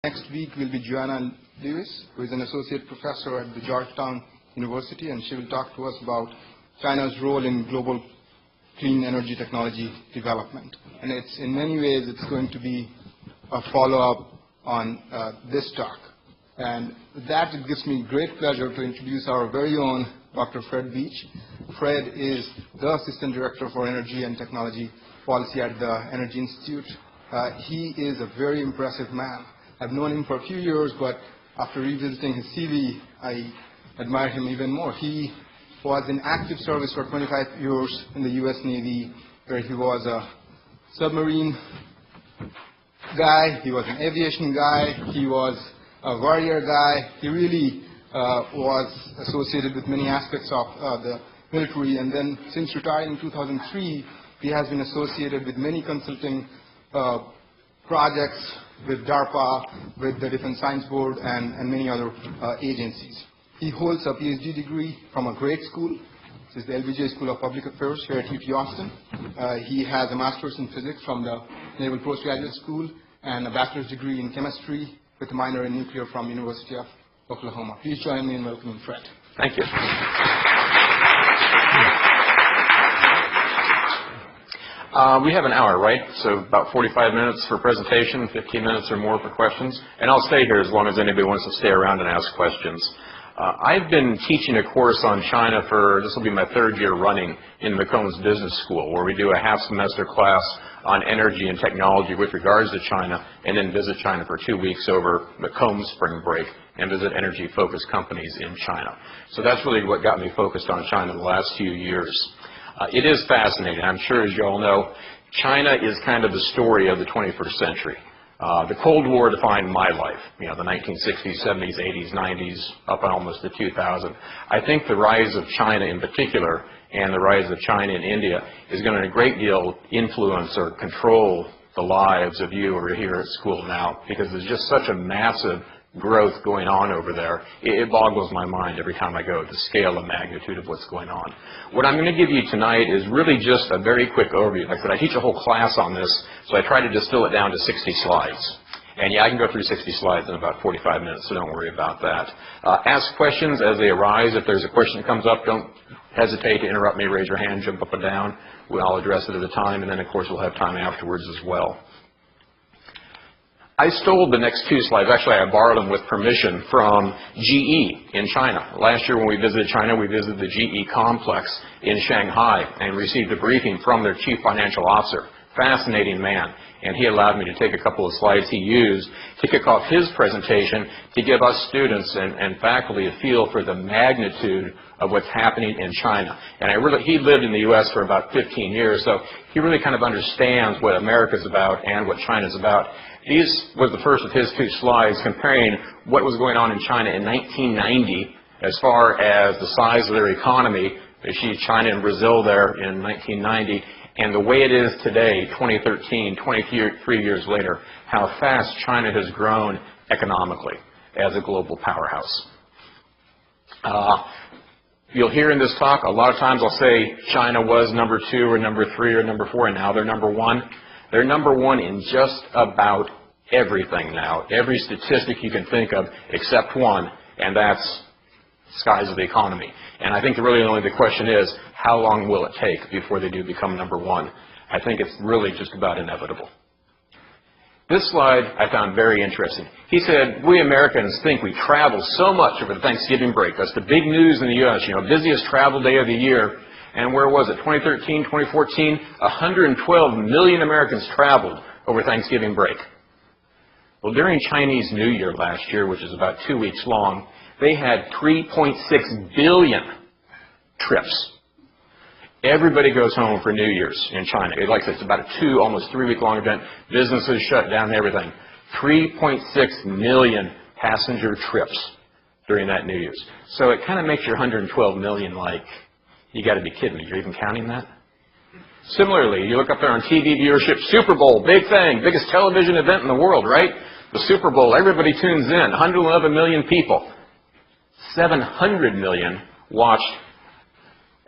Next week will be Joanna Lewis, who is an associate professor at the Georgetown University, and she will talk to us about China's role in global clean energy technology development. And in many ways, it's going to be a follow-up on this talk. And with that, it gives me great pleasure to introduce our very own Dr. Fred Beach. Fred is the Assistant Director for Energy and Technology Policy at the Energy Institute. He is a very impressive man. I've known him for a few years, but after revisiting his CV, I admire him even more. He was in active service for 25 years in the U.S. Navy, where he was a submarine guy, he was an aviation guy, he was a warrior guy. He really was associated with many aspects of the military, and then since retiring in 2003, he has been associated with many consulting projects with DARPA, with the Defense Science Board, and many other agencies. He holds a PhD degree from a great school, which is the LBJ School of Public Affairs here at UT Austin. He has a master's in physics from the Naval Postgraduate School and a bachelor's degree in chemistry with a minor in nuclear from University of Oklahoma. Please join me in welcoming Fred. Thank you. We have an hour, right? So about 45 minutes for presentation, 15 minutes or more for questions. And I'll stay here as long as anybody wants to stay around and ask questions. I've been teaching a course on China for, this will be my third year running in McCombs Business School, where we do a half-semester class on energy and technology with regards to China, and then visit China for 2 weeks over McCombs spring break and visit energy-focused companies in China. So that's really what got me focused on China the last few years. It is fascinating. I'm sure, as you all know, China is kind of the story of the 21st century. The Cold War defined my life, you know, the 1960s, 70s, 80s, 90s, up on almost the 2000. I think the rise of China in particular, and the rise of China in India, is going to a great deal influence or control the lives of you who are here at school now, because there's just such a massive growth going on over there. It boggles my mind every time I go, the scale and magnitude of what's going on. What I'm going to give you tonight is really just a very quick overview. Like I said, I teach a whole class on this, so I try to distill it down to 60 slides. And yeah, I can go through 60 slides in about 45 minutes, so don't worry about that. Ask questions as they arise. If there's a question that comes up, don't hesitate to interrupt me, raise your hand, jump up and down. I'll address it at a time, and then of course we'll have time afterwards as well. I stole the next two slides. Actually, I borrowed them with permission from GE in China. Last year when we visited China, we visited the GE complex in Shanghai and received a briefing from their chief financial officer. Fascinating man. And he allowed me to take a couple of slides he used to kick off his presentation to give us students and faculty a feel for the magnitude of what's happening in China. And he lived in the U.S. for about 15 years, so he really kind of understands what America's about and what China's about. These was the first of his two slides comparing what was going on in China in 1990 as far as the size of their economy. They see China and Brazil there in 1990, and the way it is today, 2013, 23 years later, how fast China has grown economically as a global powerhouse. You'll hear in this talk, a lot of times I'll say China was number 2 or number 3 or number 4, and now they're number 1. They're number 1 in just about everything now. Every statistic you can think of except one, and that's size of the economy. And I think really only the question is, how long will it take before they do become number 1? I think it's really just about inevitable. This slide I found very interesting. He said, we Americans think we travel so much over the Thanksgiving break. That's the big news in the U.S., you know, busiest travel day of the year. And where was it? 2013, 2014, 112 million Americans traveled over Thanksgiving break. Well, during Chinese New Year last year, which is about 2 weeks long, they had 3.6 billion trips. Everybody goes home for New Year's in China. Like I said, it's about a almost 3-week-long event. Businesses shut down and everything. 3.6 million passenger trips during that New Year's. So it kind of makes your 112 million like, you got to be kidding me. You're even counting that? Similarly, you look up there on TV viewership, Super Bowl, big thing, biggest television event in the world, right? The Super Bowl, everybody tunes in, 111 million people. 700 million watched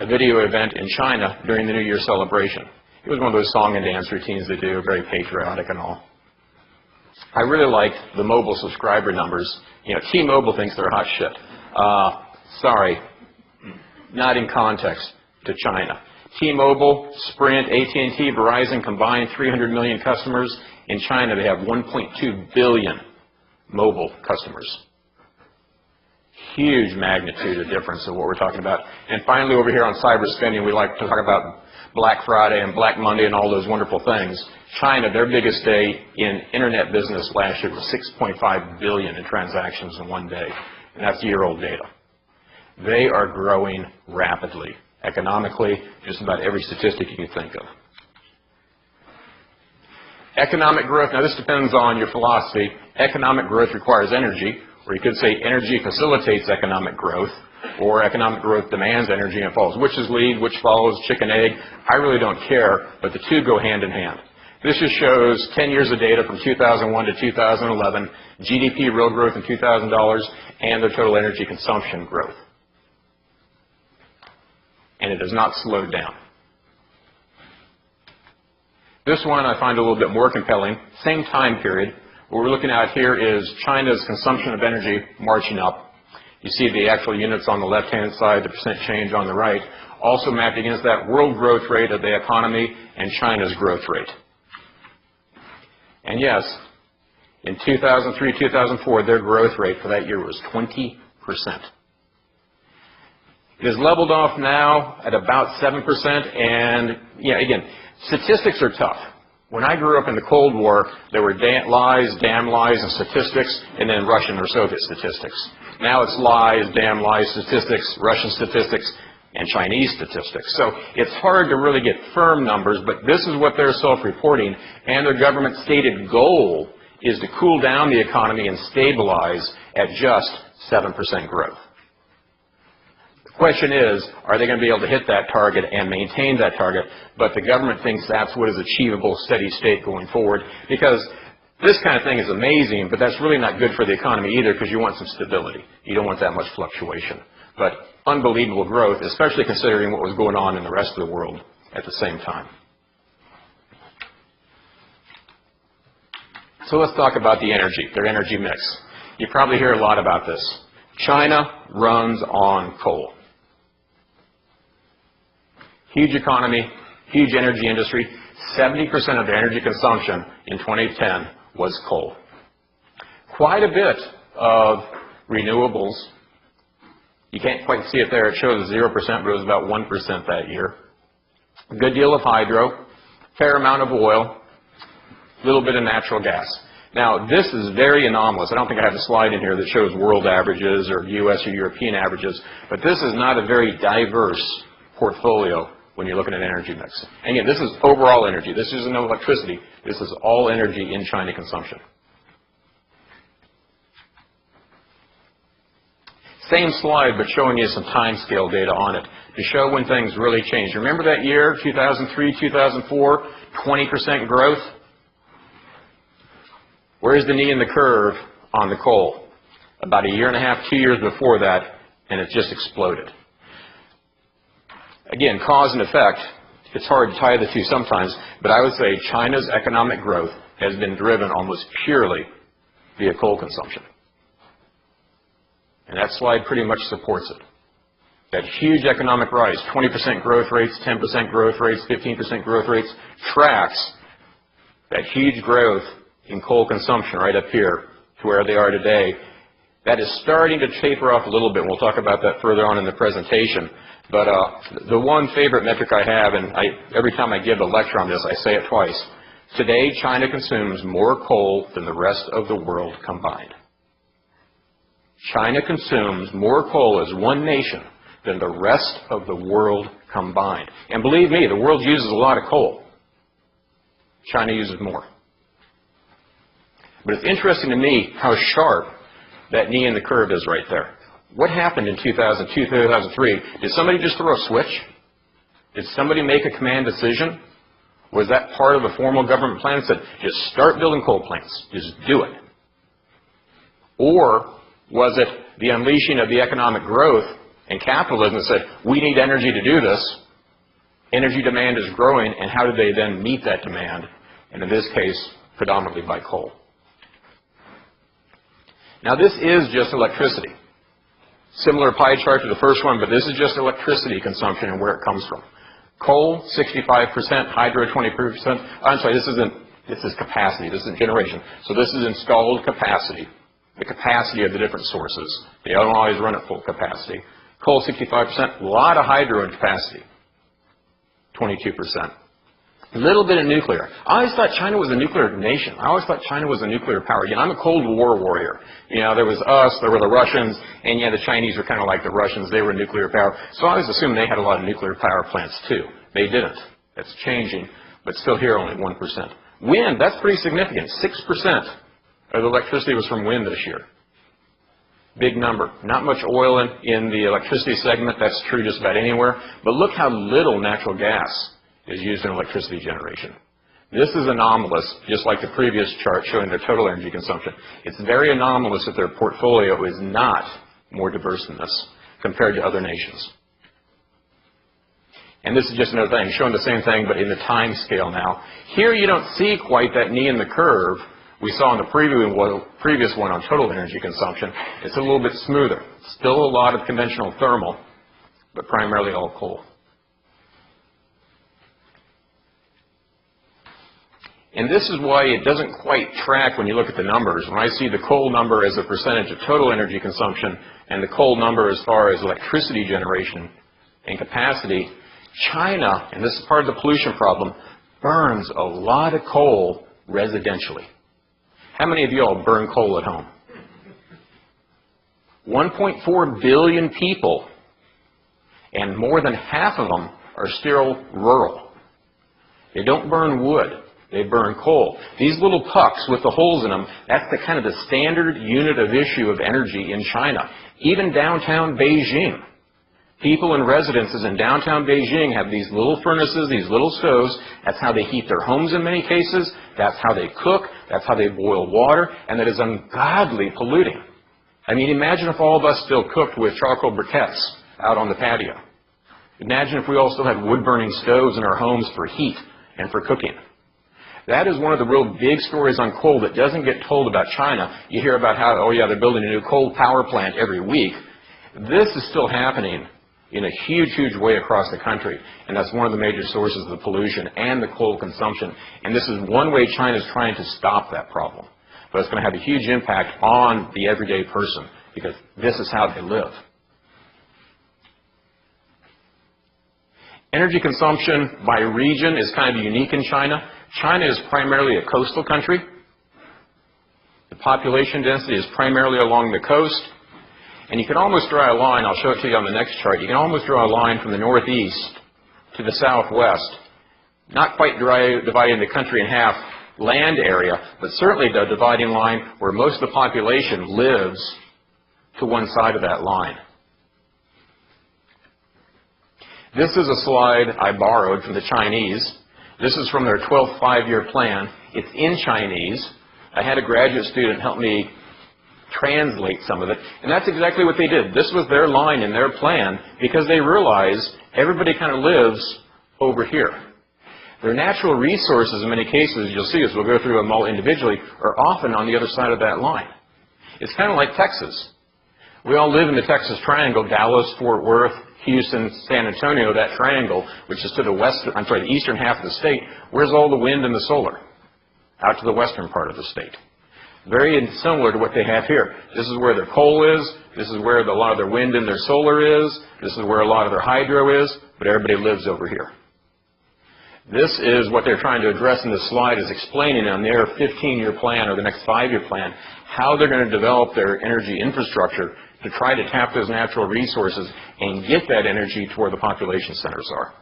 a video event in China during the New Year celebration. It was one of those song and dance routines they do, very patriotic and all. I really like the mobile subscriber numbers. You know, T-Mobile thinks they're hot shit. Sorry, not in context to China. T-Mobile, Sprint, AT&T, Verizon combined 300 million customers. In China, they have 1.2 billion mobile customers. Huge magnitude of difference of what we're talking about. And finally, over here on cyber spending, we like to talk about Black Friday and Black Monday and all those wonderful things. China, their biggest day in internet business last year was 6.5 billion in transactions in one day. And that's year-old data. They are growing rapidly, economically, just about every statistic you can think of. Economic growth, now this depends on your philosophy. Economic growth requires energy, or you could say energy facilitates economic growth, or economic growth demands energy and follows. Which is lead, which follows, chicken, egg? I really don't care, but the two go hand in hand. This just shows 10 years of data from 2001 to 2011, GDP real growth in $2,000, and their total energy consumption growth. And it has not slowed down. This one I find a little bit more compelling. Same time period. What we're looking at here is China's consumption of energy marching up. You see the actual units on the left-hand side, the percent change on the right, also mapped against that world growth rate of the economy and China's growth rate. And yes, in 2003, 2004, their growth rate for that year was 20%. It has leveled off now at about 7%, and yeah, again, statistics are tough. When I grew up in the Cold War, there were lies, damn lies, and statistics, and then Russian or Soviet statistics. Now it's lies, damn lies, statistics, Russian statistics, and Chinese statistics. So it's hard to really get firm numbers, but this is what they're self-reporting, and their government stated goal is to cool down the economy and stabilize at just 7% growth. The question is, are they going to be able to hit that target and maintain that target? But the government thinks that's what is achievable steady state going forward, because this kind of thing is amazing, but that's really not good for the economy either, because you want some stability. You don't want that much fluctuation. But unbelievable growth, especially considering what was going on in the rest of the world at the same time. So let's talk about the energy, their energy mix. You probably hear a lot about this. China runs on coal. Huge economy, huge energy industry. 70% of the energy consumption in 2010 was coal. Quite a bit of renewables. You can't quite see it there. It shows 0%, but it was about 1% that year. A good deal of hydro, fair amount of oil, a little bit of natural gas. Now, this is very anomalous. I don't think I have a slide in here that shows world averages or U.S. or European averages, but this is not a very diverse portfolio when you're looking at energy mix. And again, this is overall energy. This isn't no electricity. This is all energy in China consumption. Same slide, but showing you some time scale data on it to show when things really changed. Remember that year, 2003, 2004, 20% growth? Where's the knee in the curve on the coal? About a year and a half, 2 years before that, and it just exploded. Again, cause and effect, it's hard to tie the two sometimes, but I would say China's economic growth has been driven almost purely via coal consumption. And that slide pretty much supports it. That huge economic rise, 20% growth rates, 10% growth rates, 15% growth rates, tracks that huge growth in coal consumption right up here to where they are today. That is starting to taper off a little bit. We'll talk about that further on in the presentation. But the one favorite metric I have, and every time I give a lecture on this, I say it twice. Today, China consumes more coal than the rest of the world combined. China consumes more coal as one nation than the rest of the world combined. And believe me, the world uses a lot of coal. China uses more. But it's interesting to me how sharp that knee in the curve is right there. What happened in 2002, 2003? Did somebody just throw a switch? Did somebody make a command decision? Was that part of a formal government plan that said, just start building coal plants, just do it? Or was it the unleashing of the economic growth and capitalism that said, we need energy to do this, energy demand is growing, and how do they then meet that demand? And in this case, predominantly by coal. Now this is just electricity. Similar pie chart to the first one, but this is just electricity consumption and where it comes from. Coal, 65%, hydro, 20%. I'm sorry, this is capacity, this isn't generation. So this is installed capacity, the capacity of the different sources. They don't always run at full capacity. Coal, 65%, a lot of hydro in capacity, 22%. A little bit of nuclear. I always thought China was a nuclear nation. I always thought China was a nuclear power. You know, I'm a Cold War warrior. You know, there was us, there were the Russians, and yeah, the Chinese were kind of like the Russians. They were nuclear power. So I always assumed they had a lot of nuclear power plants too. They didn't. That's changing, but still here only 1%. Wind, that's pretty significant. 6% of the electricity was from wind this year. Big number. Not much oil in the electricity segment. That's true just about anywhere. But look how little natural gas is used in electricity generation. This is anomalous, just like the previous chart showing their total energy consumption. It's very anomalous that their portfolio is not more diverse than this compared to other nations. And this is just another thing, showing the same thing, but in the time scale now. Here you don't see quite that knee in the curve we saw in the previous one on total energy consumption. It's a little bit smoother. Still a lot of conventional thermal, but primarily all coal. And this is why it doesn't quite track when you look at the numbers. When I see the coal number as a percentage of total energy consumption and the coal number as far as electricity generation and capacity, China, and this is part of the pollution problem, burns a lot of coal residentially. How many of you all burn coal at home? 1.4 billion people, and more than half of them are still rural. They don't burn wood. They burn coal. These little pucks with the holes in them, that's the kind of the standard unit of issue of energy in China. Even downtown Beijing. People in residences in downtown Beijing have these little furnaces, these little stoves. That's how they heat their homes in many cases. That's how they cook. That's how they boil water. And that is ungodly polluting. I mean, imagine if all of us still cooked with charcoal briquettes out on the patio. Imagine if we all still had wood-burning stoves in our homes for heat and for cooking. That is one of the real big stories on coal that doesn't get told about China. You hear about how, oh yeah, they're building a new coal power plant every week. This is still happening in a huge, huge way across the country. And that's one of the major sources of the pollution and the coal consumption. And this is one way China is trying to stop that problem. But it's going to have a huge impact on the everyday person because this is how they live. Energy consumption by region is kind of unique in China. China is primarily a coastal country. The population density is primarily along the coast. And you can almost draw a line, I'll show it to you on the next chart, you can almost draw a line from the northeast to the southwest. Not quite dividing the country in half land area, but certainly the dividing line where most of the population lives to one side of that line. This is a slide I borrowed from the Chinese. This is from their 12th five-year plan. It's in Chinese. I had a graduate student help me translate some of it, and that's exactly what they did. This was their line in their plan because they realized everybody kind of lives over here. Their natural resources, in many cases, you'll see as we'll go through them all individually, are often on the other side of that line. It's kind of like Texas. We all live in the Texas Triangle, Dallas, Fort Worth, Houston, San Antonio, that triangle, which is to the the eastern half of the state. Where's all the wind and the solar? Out to the western part of the state. Very similar to what they have here. This is where their coal is. This is where a lot of their wind and their solar is. This is where a lot of their hydro is. But everybody lives over here. This is what they're trying to address in this slide, is explaining on their 15-year plan or the next 5-year plan how they're going to develop their energy infrastructure to try to tap those natural resources and get that energy to where the population centers are.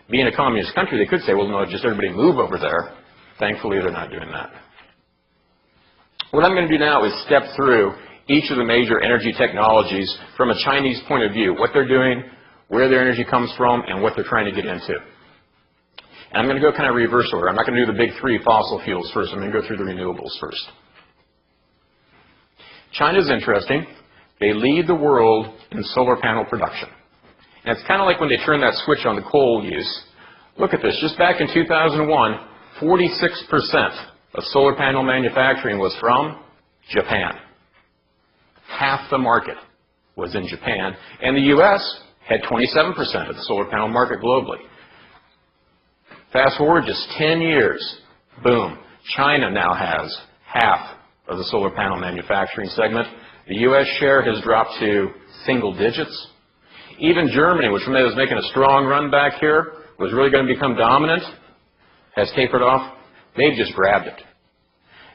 Being a communist country, they could say, well, no, just everybody move over there. Thankfully, they're not doing that. What I'm going to do now is step through each of the major energy technologies from a Chinese point of view, what they're doing, where their energy comes from, and what they're trying to get into. And I'm going to go kind of reverse order. I'm not going to do the big three fossil fuels first. I'm going to go through the renewables first. China's interesting. They lead the world in solar panel production. And it's kind of like when they turn that switch on the coal use. Look at this. Just back in 2001, 46% of solar panel manufacturing was from Japan. half the market was in Japan, and the U.S. had 27% of the solar panel market globally. Fast forward just 10 years, boom, China now has half of the solar panel manufacturing segment. The U.S. share has dropped to single digits. Even Germany, which was making a strong run back here, was really going to become dominant, has tapered off. They've just grabbed it.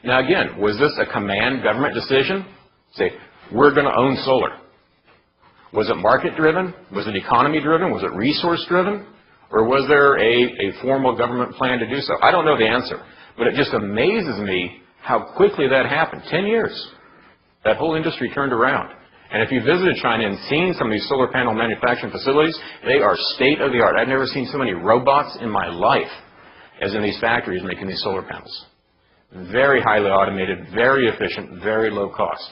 Now again, was this a command government decision? Say, we're going to own solar. Was it market driven? Was it economy driven? Was it resource driven? Or was there a formal government plan to do so? I don't know the answer, but it just amazes me how quickly that happened. 10 years. That whole industry turned around. And if you visited China and seen some of these solar panel manufacturing facilities, they are state of the art. I've never seen so many robots in my life as in these factories making these solar panels. Very highly automated, very efficient, very low cost.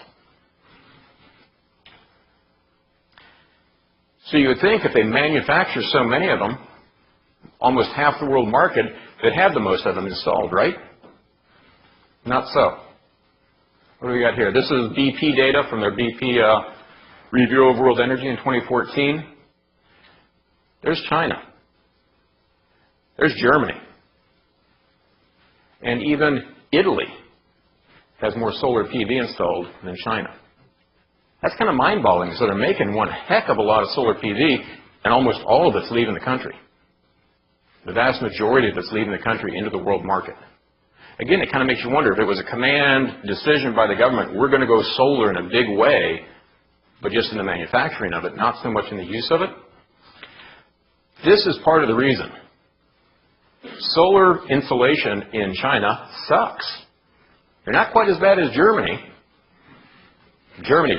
So you would think if they manufacture so many of them, almost half the world market, they'd have the most of them installed, right? Not so. What do we got here? This is BP data from their BP Review of World Energy in 2014. There's China. There's Germany. And even Italy has more solar PV installed than China. That's kind of mind-boggling. So they're making one heck of a lot of solar PV, and almost all of it's leaving the country. The vast majority of it's leaving the country into the world market. Again, it kind of makes you wonder if it was a command decision by the government, we're going to go solar in a big way, but just in the manufacturing of it, not so much in the use of it. This is part of the reason. Solar insulation in China sucks. They're not quite as bad as Germany. Germany,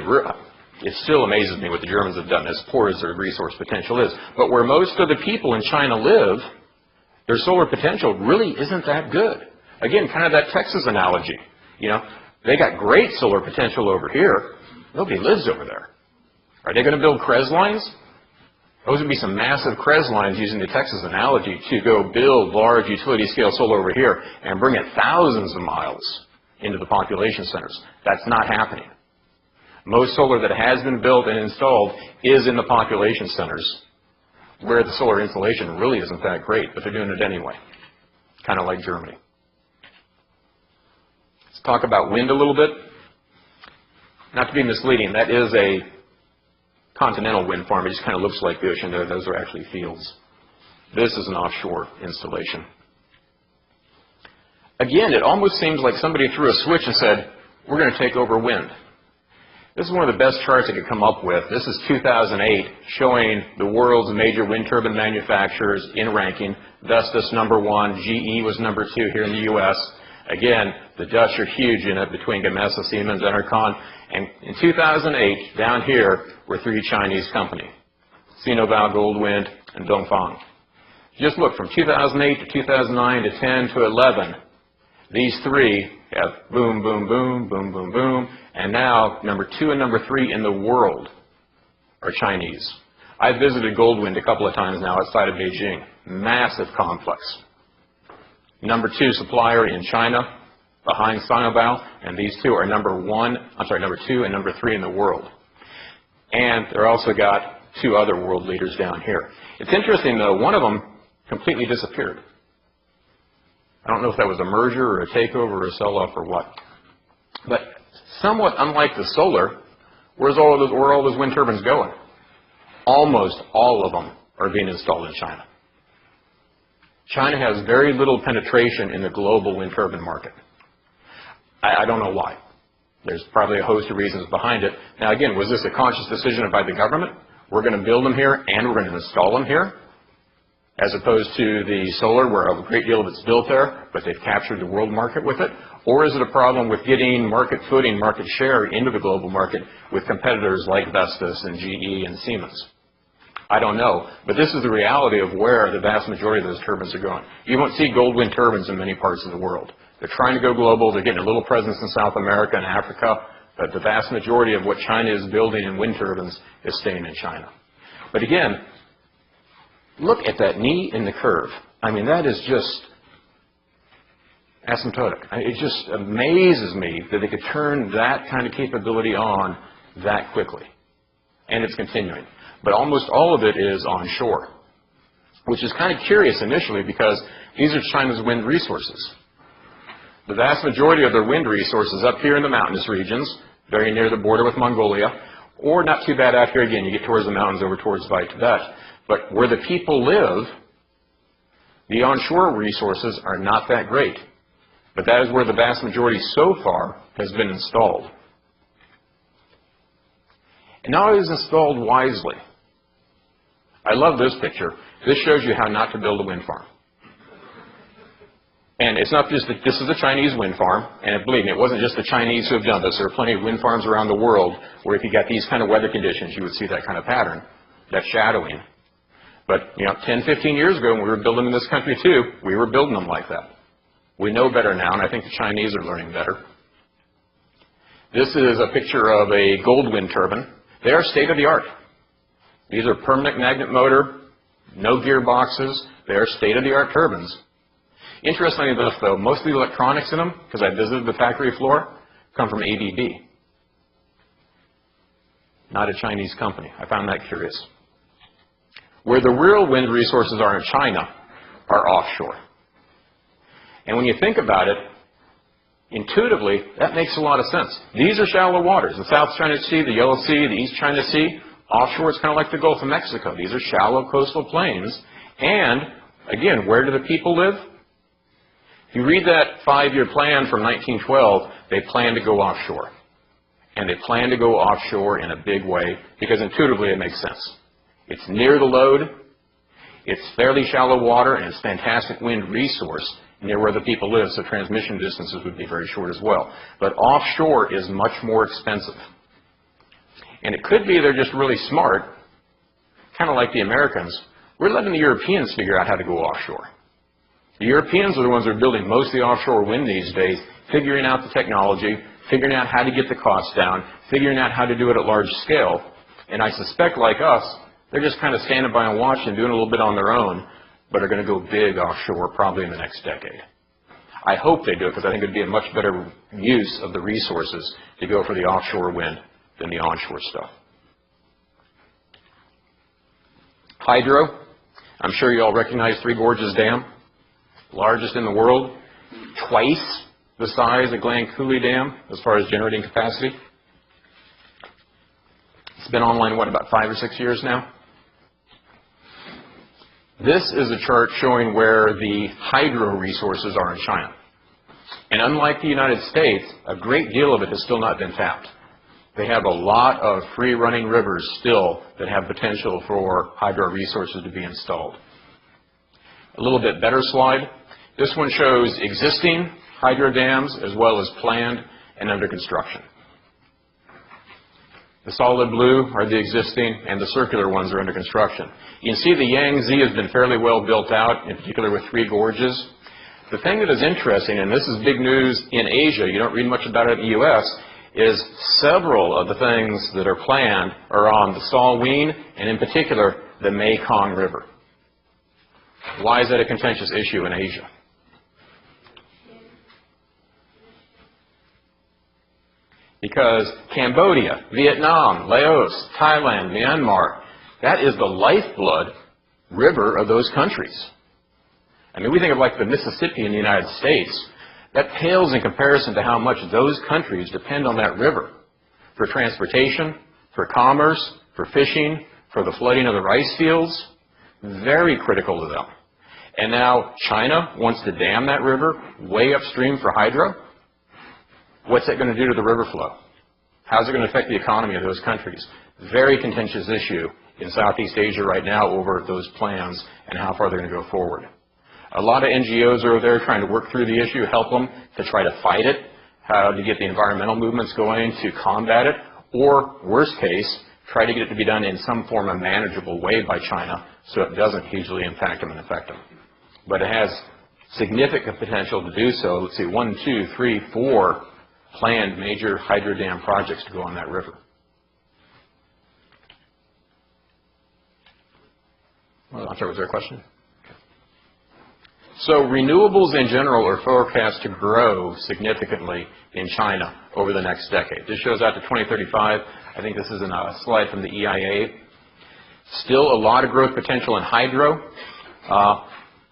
it still amazes me what the Germans have done, as poor as their resource potential is. But where most of the people in China live, their solar potential really isn't that good. Again, kind of that Texas analogy. You know, they got great solar potential over here. Nobody lives over there. Are they going to build CREZ lines? Those would be some massive CREZ lines, using the Texas analogy, to go build large utility-scale solar over here and bring it thousands of miles into the population centers. That's not happening. Most solar that has been built and installed is in the population centers, where the solar insulation really isn't that great, but they're doing it anyway, kind of like Germany. Let's talk about wind a little bit. Not to be misleading, that is a Continental wind farm. It just kind of looks like the ocean there. Those are actually fields. This is an offshore installation. Again, it almost seems like somebody threw a switch and said, we're going to take over wind. This is one of the best charts I could come up with. This is 2008, showing the world's major wind turbine manufacturers in ranking. Vestas #1, GE was #2 here in the U.S. Again, the Dutch are huge in it, between Gamesa, Siemens, Enercon. And in 2008, down here, were 3 Chinese companies, Sinovel, Goldwind, and Dongfang. Just look, from 2008 to 2009 to 10 to 11, these 3 have boom, boom, boom, boom, boom, boom, and now #2 and #3 in the world are Chinese. I've visited Goldwind a couple of times now outside of Beijing. Massive complex. #2 supplier in China, behind Sinovel, and these 2 are #2 and #3 in the world. And they're also got 2 other world leaders down here. It's interesting though, one of them completely disappeared. I don't know if that was a merger or a takeover or a sell-off or what. But somewhat unlike the solar, where are all those wind turbines going? Almost all of them are being installed in China. China has very little penetration in the global wind turbine market. I don't know why. There's probably a host of reasons behind it. Now again, was this a conscious decision by the government? We're going to build them here and we're going to install them here, as opposed to the solar, where a great deal of it's built there, but they've captured the world market with it? Or is it a problem with getting market footing, market share into the global market with competitors like Vestas and GE and Siemens? I don't know, but this is the reality of where the vast majority of those turbines are going. You won't see Goldwind turbines in many parts of the world. They're trying to go global. They're getting a little presence in South America and Africa, but the vast majority of what China is building in wind turbines is staying in China. But again, look at that knee in the curve. I mean, that is just asymptotic. It just amazes me that they could turn that kind of capability on that quickly. And it's continuing. But almost all of it is onshore, which is kind of curious initially because these are China's wind resources. The vast majority of their wind resources up here in the mountainous regions, very near the border with Mongolia, or not too bad out here again, you get towards the mountains over towards Tibet. But where the people live, the onshore resources are not that great. But that is where the vast majority so far has been installed. And now it is installed wisely. I love this picture. This shows you how not to build a wind farm. And it's not just that this is a Chinese wind farm, and believe me, it wasn't just the Chinese who have done this. There are plenty of wind farms around the world where if you got these kind of weather conditions, you would see that kind of pattern, that shadowing. But, 10, 15 years ago when we were building in this country too, we were building them like that. We know better now, and I think the Chinese are learning better. This is a picture of a gold wind turbine. They are state-of-the-art. These are permanent magnet motor, no gearboxes. They are state-of-the-art turbines. Interestingly enough, though, most of the electronics in them, because I visited the factory floor, come from ABB. Not a Chinese company. I found that curious. Where the real wind resources are in China are offshore. And when you think about it, intuitively, that makes a lot of sense. These are shallow waters. The South China Sea, the Yellow Sea, the East China Sea. Offshore, it's kind of like the Gulf of Mexico. These are shallow coastal plains. And, again, where do the people live? If you read that 5-year plan from 1912, they plan to go offshore. And they plan to go offshore in a big way because intuitively it makes sense. It's near the load, it's fairly shallow water, and it's fantastic wind resource near where the people live, so transmission distances would be very short as well. But offshore is much more expensive. And it could be they're just really smart, kind of like the Americans. We're letting the Europeans figure out how to go offshore. The Europeans are the ones that are building most of the offshore wind these days, figuring out the technology, figuring out how to get the costs down, figuring out how to do it at large scale. And I suspect, like us, they're just kind of standing by and watching, doing a little bit on their own, but are going to go big offshore probably in the next decade. I hope they do it because I think it would be a much better use of the resources to go for the offshore wind than the onshore stuff. Hydro. I'm sure you all recognize Three Gorges Dam. Largest in the world, twice the size of Glen Coulee Dam as far as generating capacity. It's been online, about 5 or 6 years now? This is a chart showing where the hydro resources are in China. And unlike the United States, a great deal of it has still not been tapped. They have a lot of free-running rivers still that have potential for hydro resources to be installed. A little bit better slide. This one shows existing hydro dams as well as planned and under construction. The solid blue are the existing, and the circular ones are under construction. You can see the Yangtze has been fairly well built out, in particular with Three Gorges. The thing that is interesting, and this is big news in Asia, you don't read much about it in the U.S., is several of the things that are planned are on the Salween, and in particular, the Mekong River. Why is that a contentious issue in Asia? Because Cambodia, Vietnam, Laos, Thailand, Myanmar, that is the lifeblood river of those countries. I mean, we think of like the Mississippi in the United States. That pales in comparison to how much those countries depend on that river for transportation, for commerce, for fishing, for the flooding of the rice fields. Very critical to them. And now China wants to dam that river way upstream for hydro. What's that going to do to the river flow? How's it going to affect the economy of those countries? Very contentious issue in Southeast Asia right now over those plans and how far they're going to go forward. A lot of NGOs are there trying to work through the issue, help them to try to fight it, how to get the environmental movements going to combat it, or worst case, try to get it to be done in some form of manageable way by China so it doesn't hugely impact them and affect them. But it has significant potential to do so. Let's see, 1, 2, 3, 4 planned major hydro dam projects to go on that river. I'm sorry, was there a question? So renewables in general are forecast to grow significantly in China over the next decade. This shows out to 2035. I think this is a slide from the EIA. Still a lot of growth potential in hydro.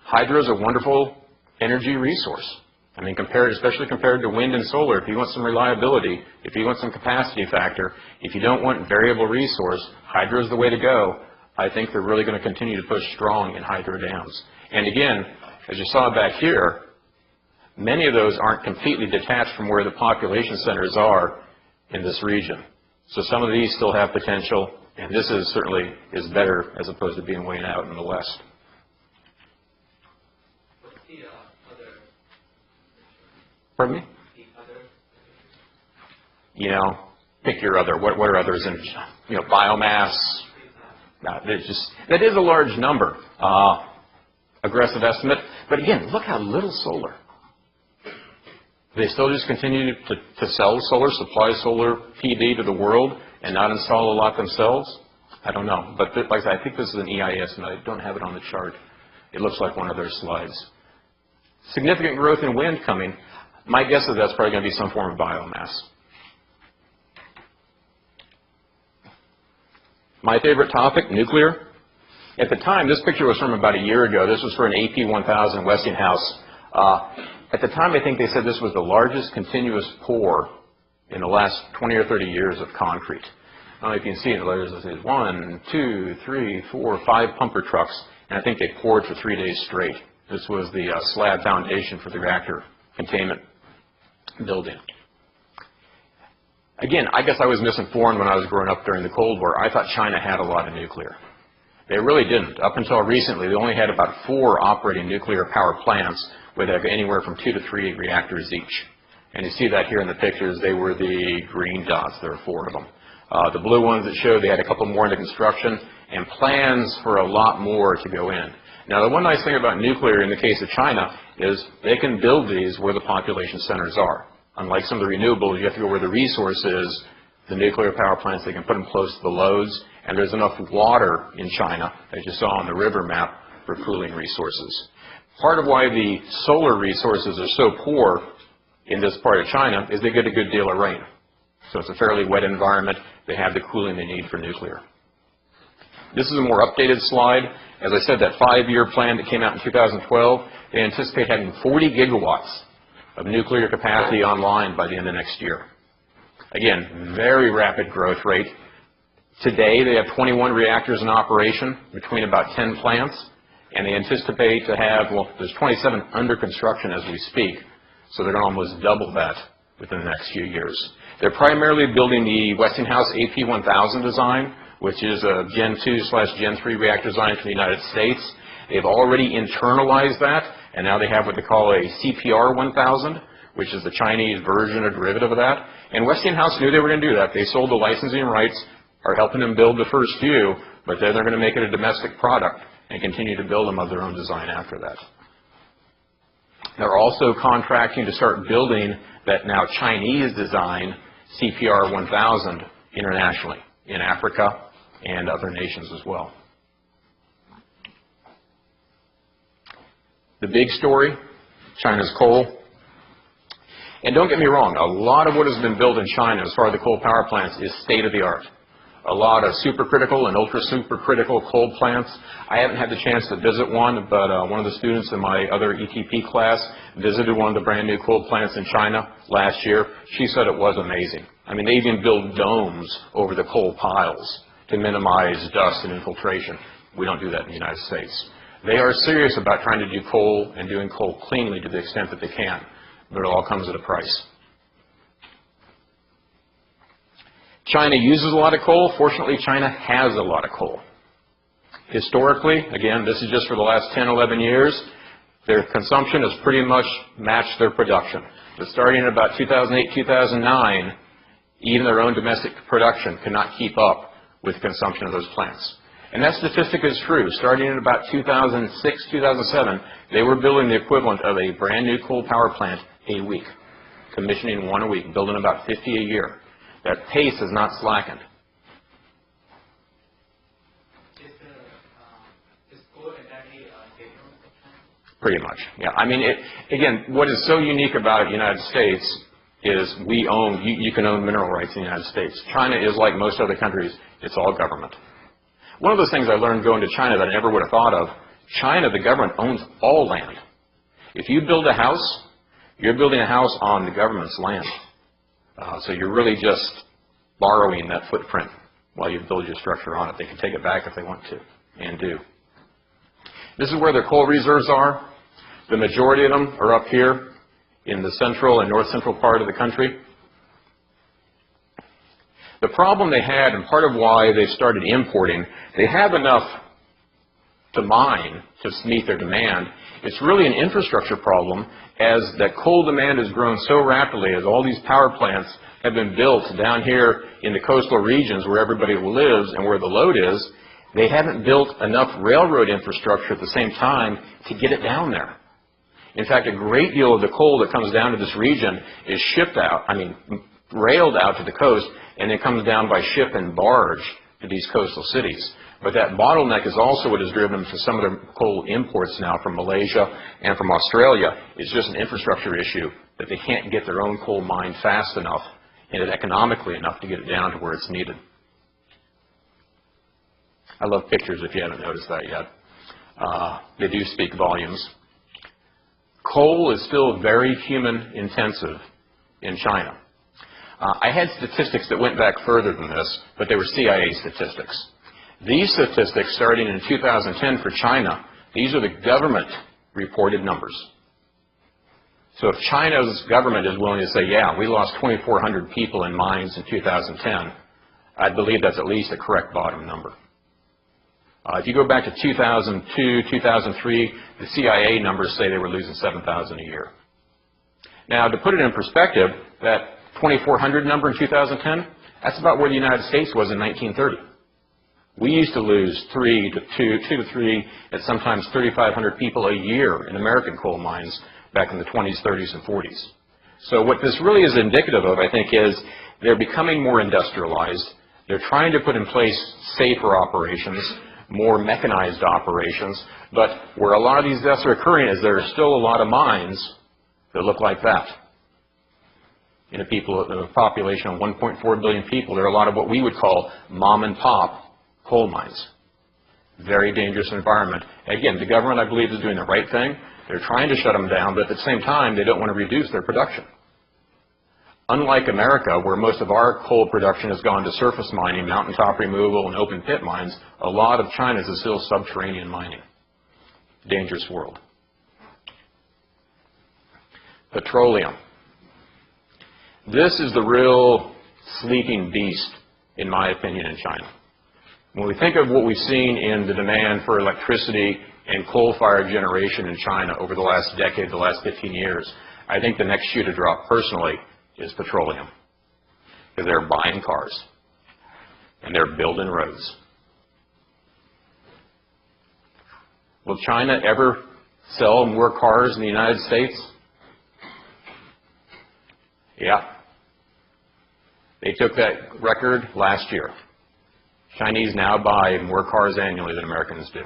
Hydro is a wonderful energy resource. I mean, especially compared to wind and solar, if you want some reliability, if you want some capacity factor, if you don't want variable resource, hydro is the way to go. I think they're really going to continue to push strong in hydro dams. And again, as you saw back here, many of those aren't completely detached from where the population centers are in this region. So some of these still have potential, and this is certainly is better as opposed to being way out in the west. Pardon me? You know, pick your other. What are others in? You know, biomass. That is a large number. Aggressive estimate. But again, look how little solar. They still just continue to sell solar, supply solar PV to the world, and not install a lot themselves. I don't know. But like I said, I think this is an EIA estimate. I don't have it on the chart. It looks like one of their slides. Significant growth in wind coming. My guess is that's probably going to be some form of biomass. My favorite topic, nuclear. At the time, this picture was from about a year ago. This was for an AP1000 Westinghouse. At the time, I think they said this was the largest continuous pour in the last 20 or 30 years of concrete. I don't know if you can see it. There's 1, 2, 3, 4, 5 pumper trucks, and I think they poured for 3 days straight. This was the slab foundation for the reactor containment building. Again, I guess I was misinformed when I was growing up during the Cold War. I thought China had a lot of nuclear. They really didn't. Up until recently, they only had about 4 operating nuclear power plants with anywhere from 2 to 3 reactors each. And you see that here in the pictures. They were the green dots. There are 4 of them. The blue ones that show they had a couple more into construction and plans for a lot more to go in. Now, the one nice thing about nuclear in the case of China is they can build these where the population centers are. Unlike some of the renewables, you have to go where the resource is. The nuclear power plants, they can put them close to the loads, and there's enough water in China, as you saw on the river map, for cooling resources. Part of why the solar resources are so poor in this part of China is they get a good deal of rain. So it's a fairly wet environment. They have the cooling they need for nuclear. This is a more updated slide. As I said, that 5-year plan that came out in 2012, they anticipate having 40 gigawatts of nuclear capacity online by the end of next year. Again, very rapid growth rate. Today, they have 21 reactors in operation between about 10 plants, and they anticipate to have, well, there's 27 under construction as we speak, so they're going to almost double that within the next few years. They're primarily building the Westinghouse AP1000 design, which is a Gen 2/Gen 3 reactor design for the United States. They've already internalized that, and now they have what they call a CPR1000, which is the Chinese version or derivative of that. And Westinghouse knew they were going to do that. They sold the licensing rights, are helping them build the first few, but then they're going to make it a domestic product and continue to build them of their own design after that. They're also contracting to start building that now Chinese design CPR1000 internationally in Africa and other nations as well. The big story, China's coal. And don't get me wrong, a lot of what has been built in China as far as the coal power plants is state-of-the-art. A lot of supercritical and ultra-supercritical coal plants. I haven't had the chance to visit one, but one of the students in my other ETP class visited one of the brand new coal plants in China last year. She said it was amazing. I mean, they even build domes over the coal piles to minimize dust and infiltration. We don't do that in the United States. They are serious about trying to do coal and doing coal cleanly to the extent that they can, but it all comes at a price. China uses a lot of coal. Fortunately, China has a lot of coal. Historically, again, this is just for the last 10, 11 years, their consumption has pretty much matched their production. But starting in about 2008, 2009, even their own domestic production could not keep up with consumption of those plants. And that statistic is true. Starting in about 2006, 2007, they were building the equivalent of a brand new coal power plant a week, commissioning one a week, building about 50 a year. That pace has not slackened. Is coal entirely Pretty much, yeah. I mean, again, what is so unique about the United States is you can own mineral rights in the United States. China is like most other countries, it's all government. One of those things I learned going to China that I never would have thought of, China, the government owns all land. If you build a house, you're building a house on the government's land. So you're really just borrowing that footprint while you build your structure on it. They can take it back if they want to, and do. This is where their coal reserves are. The majority of them are up here in the central and north central part of the country. The problem they had, and part of why they started importing, they have enough to mine to meet their demand. It's really an infrastructure problem, as that coal demand has grown so rapidly, as all these power plants have been built down here in the coastal regions where everybody lives and where the load is. They haven't built enough railroad infrastructure at the same time to get it down there. In fact, a great deal of the coal that comes down to this region is railed out to the coast, and it comes down by ship and barge to these coastal cities. But that bottleneck is also what has driven for some of the coal imports now from Malaysia and from Australia. It's just an infrastructure issue that they can't get their own coal mined fast enough and economically enough to get it down to where it's needed. I love pictures if you haven't noticed that yet. They do speak volumes. Coal is still very human intensive in China. I had statistics that went back further than this, but they were CIA statistics. These statistics, starting in 2010 for China, these are the government reported numbers. So if China's government is willing to say, yeah, we lost 2,400 people in mines in 2010, I believe that's at least a correct bottom number. If you go back to 2002, 2003, the CIA numbers say they were losing 7,000 a year. Now, to put it in perspective, that 2,400 number in 2010, that's about where the United States was in 1930. We used to lose 2 to 3, and sometimes 3,500 people a year in American coal mines back in the 20s, 30s, and 40s. So what this really is indicative of, I think, is they're becoming more industrialized. They're trying to put in place safer operations, more mechanized operations, but where a lot of these deaths are occurring is there are still a lot of mines that look like that. In a population of 1.4 billion people, there are a lot of what we would call mom and pop coal mines. Very dangerous environment. Again, the government, I believe, is doing the right thing. They're trying to shut them down, but at the same time, they don't want to reduce their production. Unlike America, where most of our coal production has gone to surface mining, mountaintop removal, and open pit mines, a lot of China's is still subterranean mining. Dangerous world. Petroleum. This is the real sleeping beast, in my opinion, in China. When we think of what we've seen in the demand for electricity and coal-fired generation in China over the last decade, the last 15 years, I think the next shoe to drop, personally, is petroleum. Because they're buying cars, and they're building roads. Will China ever sell more cars in the United States? Yeah. They took that record last year. Chinese now buy more cars annually than Americans do.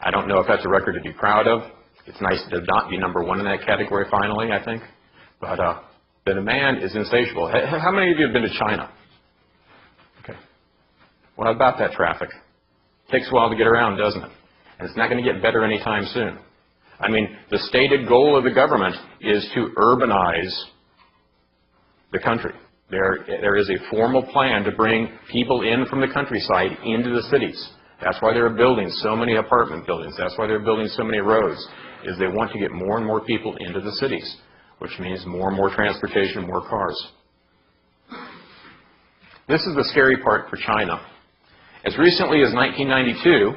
I don't know if that's a record to be proud of. It's nice to not be number one in that category finally, I think. But the demand is insatiable. How many of you have been to China? Okay. What about that traffic? It takes a while to get around, doesn't it? And it's not going to get better anytime soon. I mean, the stated goal of the government is to urbanize the country. There is a formal plan to bring people in from the countryside into the cities. That's why they're building so many apartment buildings. That's why they're building so many roads, is they want to get more and more people into the cities, which means more and more transportation, more cars. This is the scary part for China. As recently as 1992,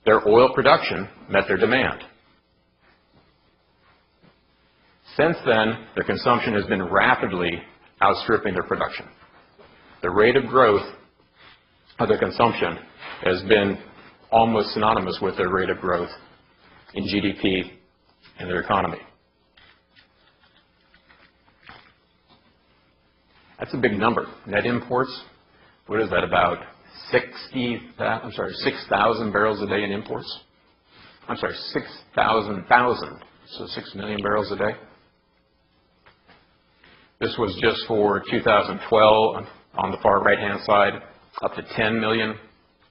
their oil production met their demand. Since then, their consumption has been rapidly outstripping their production. The rate of growth of their consumption has been almost synonymous with their rate of growth in GDP and their economy. That's a big number. Net imports, what is that, about 6,000 barrels a day in imports? I'm sorry, 6,000, so 6 million barrels a day. This was just for 2012 on the far right-hand side, up to 10 million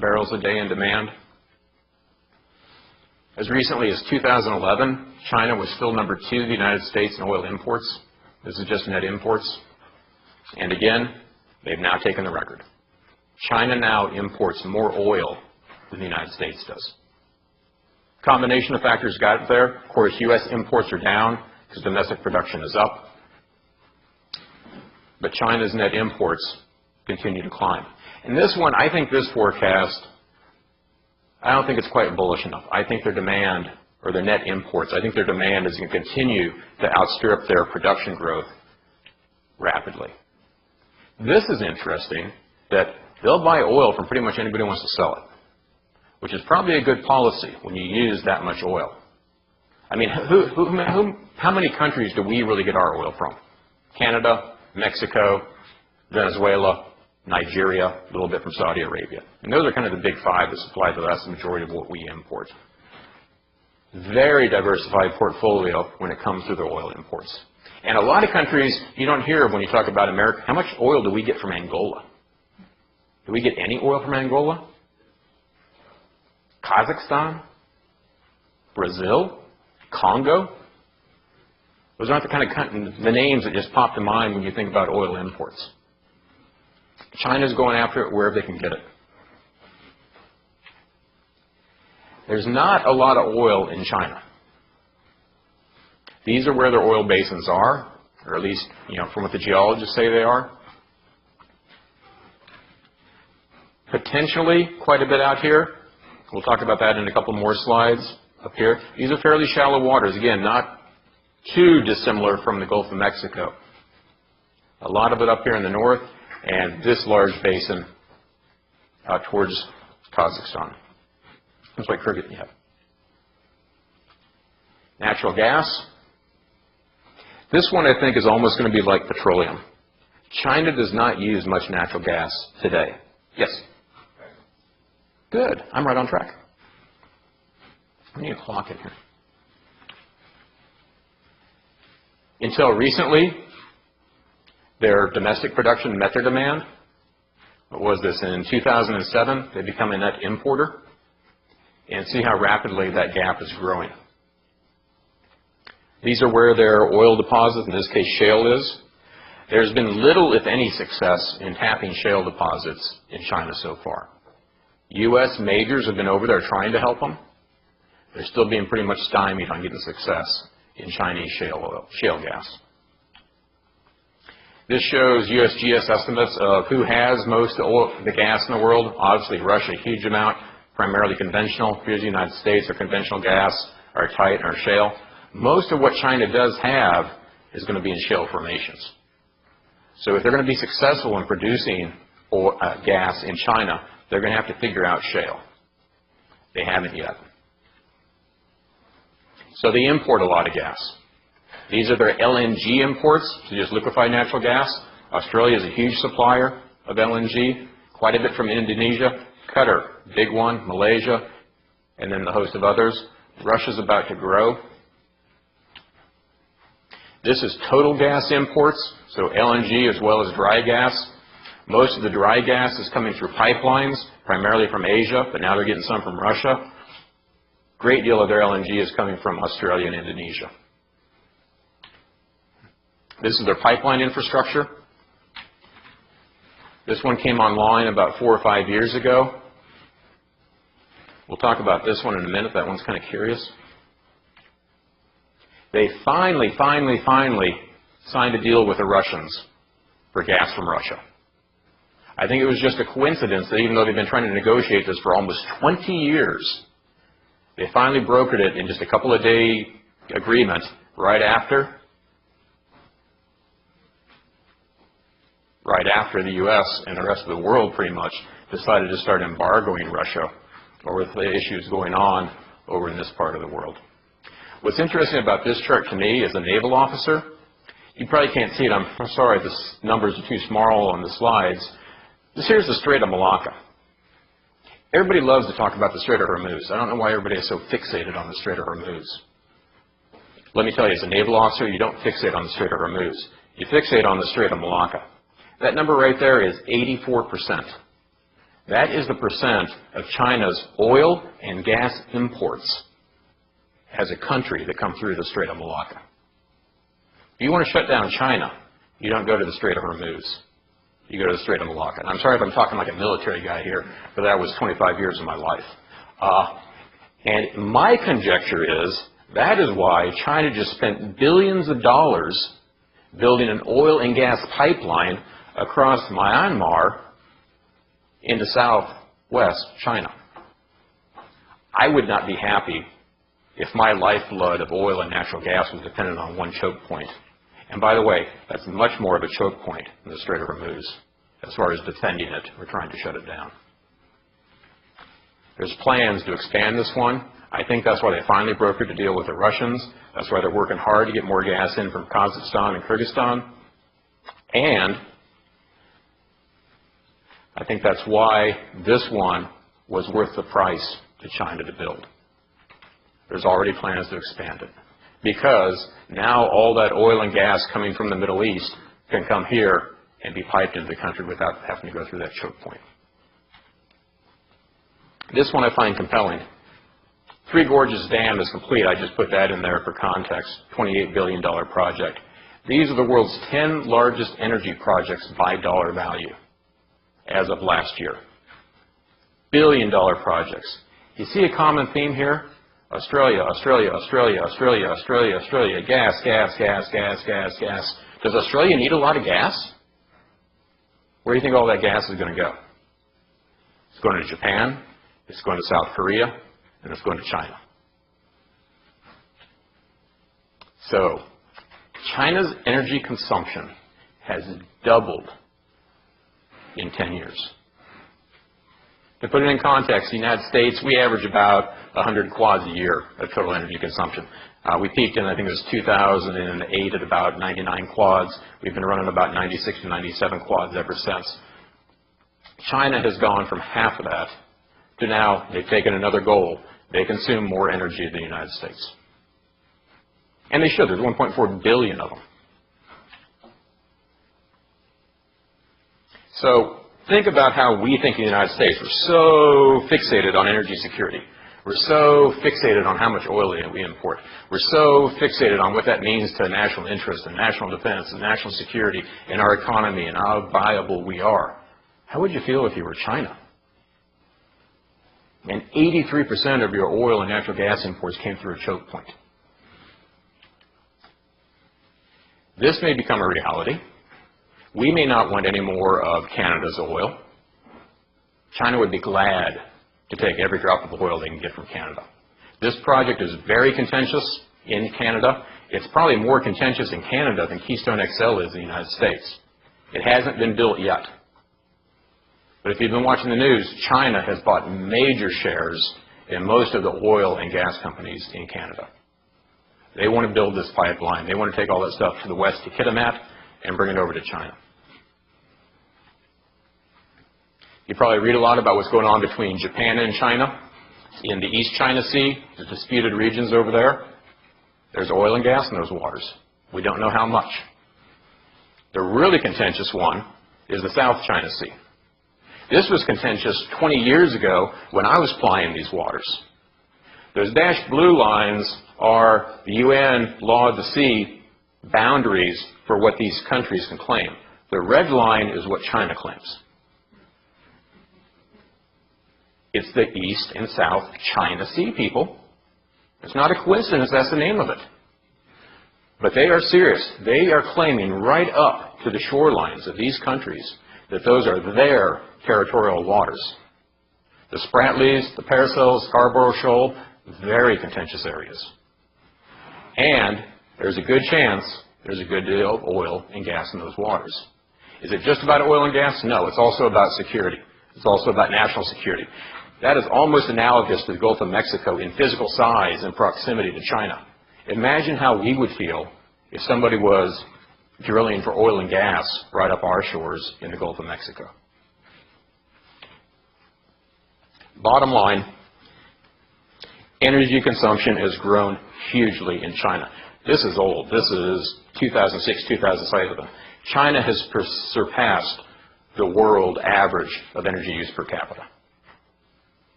barrels a day in demand. As recently as 2011, China was still number 2 to the United States in oil imports. This is just net imports. And again, they've now taken the record. China now imports more oil than the United States does. Combination of factors got it there. Of course, U.S. imports are down because domestic production is up. But China's net imports continue to climb. And this one, I think this forecast, I don't think it's quite bullish enough. I think their demand, or their net imports, I think their demand is going to continue to outstrip their production growth rapidly. This is interesting, that they'll buy oil from pretty much anybody who wants to sell it, which is probably a good policy when you use that much oil. I mean, how many countries do we really get our oil from? Canada, Mexico, Venezuela, Nigeria, a little bit from Saudi Arabia. And those are kind of the big 5 that supply the vast majority of what we import. Very diversified portfolio when it comes to their oil imports. And a lot of countries you don't hear of when you talk about America. How much oil do we get from Angola? Do we get any oil from Angola? Kazakhstan? Brazil? Congo? Those aren't the kind of the names that just pop to mind when you think about oil imports. China's going after it wherever they can get it. There's not a lot of oil in China. These are where their oil basins are, or at least, from what the geologists say they are. Potentially quite a bit out here. We'll talk about that in a couple more slides up here. These are fairly shallow waters. Again, not too dissimilar from the Gulf of Mexico. A lot of it up here in the north, and this large basin out towards Kazakhstan. That's like Kyrgyzstan. Yeah. Natural gas. This one, I think, is almost going to be like petroleum. China does not use much natural gas today. Yes? Good. I'm right on track. I need a clock in here. Until recently, their domestic production met their demand. What was this? In 2007, they become a net importer. And see how rapidly that gap is growing. These are where their oil deposits, in this case shale, is. There's been little, if any, success in tapping shale deposits in China so far. U.S. majors have been over there trying to help them. They're still being pretty much stymied on getting success in Chinese shale gas. This shows USGS estimates of who has most oil, the gas in the world. Obviously, Russia, a huge amount, primarily conventional. Here's the United States, our conventional gas, our tight, and our shale. Most of what China does have is going to be in shale formations. So if they're going to be successful in producing gas in China, they're going to have to figure out shale. They haven't yet. So they import a lot of gas. These are their LNG imports, so just liquefied natural gas. Australia is a huge supplier of LNG, quite a bit from Indonesia. Qatar, big one, Malaysia, and then the host of others. Russia's about to grow. This is total gas imports, so LNG as well as dry gas. Most of the dry gas is coming through pipelines, primarily from Asia, but now they're getting some from Russia. Great deal of their LNG is coming from Australia and Indonesia. This is their pipeline infrastructure. This one came online about 4 or 5 years ago. We'll talk about this one in a minute. That one's kind of curious. They finally signed a deal with the Russians for gas from Russia. I think it was just a coincidence that even though they've been trying to negotiate this for almost 20 years, they finally brokered it in just a couple of day agreement right after the U.S. and the rest of the world pretty much decided to start embargoing Russia over the issues going on over in this part of the world. What's interesting about this chart to me as a naval officer, you probably can't see it. I'm sorry, the numbers are too small on the slides. This here's the Strait of Malacca. Everybody loves to talk about the Strait of Hormuz. I don't know why everybody is so fixated on the Strait of Hormuz. Let me tell you, as a naval officer, you don't fixate on the Strait of Hormuz. You fixate on the Strait of Malacca. That number right there is 84%. That is the percent of China's oil and gas imports as a country that come through the Strait of Malacca. If you want to shut down China, you don't go to the Strait of Hormuz. You go to the Strait of Malacca. And I'm sorry if I'm talking like a military guy here, but that was 25 years of my life. And my conjecture is that is why China just spent billions of dollars building an oil and gas pipeline across Myanmar into southwest China. I would not be happy if my lifeblood of oil and natural gas was dependent on one choke point. And by the way, that's much more of a choke point than the Strait of Hormuz as far as defending it or trying to shut it down. There's plans to expand this one. I think that's why they finally brokered a deal with the Russians. That's why they're working hard to get more gas in from Kazakhstan and Kyrgyzstan. And I think that's why this one was worth the price to China to build. There's already plans to expand it. Because now all that oil and gas coming from the Middle East can come here and be piped into the country without having to go through that choke point. This one I find compelling. Three Gorges Dam is complete. I just put that in there for context. $28 billion project. These are the world's 10 largest energy projects by dollar value as of last year. Billion-dollar projects. You see a common theme here? Australia, Australia, Australia, Australia, Australia, Australia. Gas, gas, gas, gas, gas, gas. Does Australia need a lot of gas? Where do you think all that gas is going to go? It's going to Japan, it's going to South Korea, and it's going to China. So, China's energy consumption has doubled in 10 years. To put it in context, the United States, we average about 100 quads a year of total energy consumption. We peaked in, I think it was 2008 at about 99 quads. We've been running about 96 to 97 quads ever since. China has gone from half of that to now they've taken another goal. They consume more energy than the United States. And they should. There's 1.4 billion of them. So think about how we think in the United States. We're so fixated on energy security. We're so fixated on how much oil we import. We're so fixated on what that means to national interest and national defense and national security and our economy and how viable we are. How would you feel if you were China? And 83% of your oil and natural gas imports came through a choke point. This may become a reality. We may not want any more of Canada's oil. China would be glad to take every drop of oil they can get from Canada. This project is very contentious in Canada. It's probably more contentious in Canada than Keystone XL is in the United States. It hasn't been built yet. But if you've been watching the news, China has bought major shares in most of the oil and gas companies in Canada. They want to build this pipeline. They want to take all that stuff to the west to Kitimat and bring it over to China. You probably read a lot about what's going on between Japan and China. In the East China Sea, the disputed regions over there, there's oil and gas in those waters. We don't know how much. The really contentious one is the South China Sea. This was contentious 20 years ago when I was flying these waters. Those dashed blue lines are the UN Law of the Sea boundaries for what these countries can claim. The red line is what China claims. It's the East and South China Sea, people. It's not a coincidence, that's the name of it. But they are serious. They are claiming right up to the shorelines of these countries that those are their territorial waters. The Spratlys, the Paracels, Scarborough Shoal, very contentious areas. And there's a good chance there's a good deal of oil and gas in those waters. Is it just about oil and gas? No, it's also about security. It's also about national security. That is almost analogous to the Gulf of Mexico in physical size and proximity to China. Imagine how we would feel if somebody was drilling for oil and gas right up our shores in the Gulf of Mexico. Bottom line, energy consumption has grown hugely in China. This is old. This is 2006, 2007. China has surpassed the world average of energy use per capita.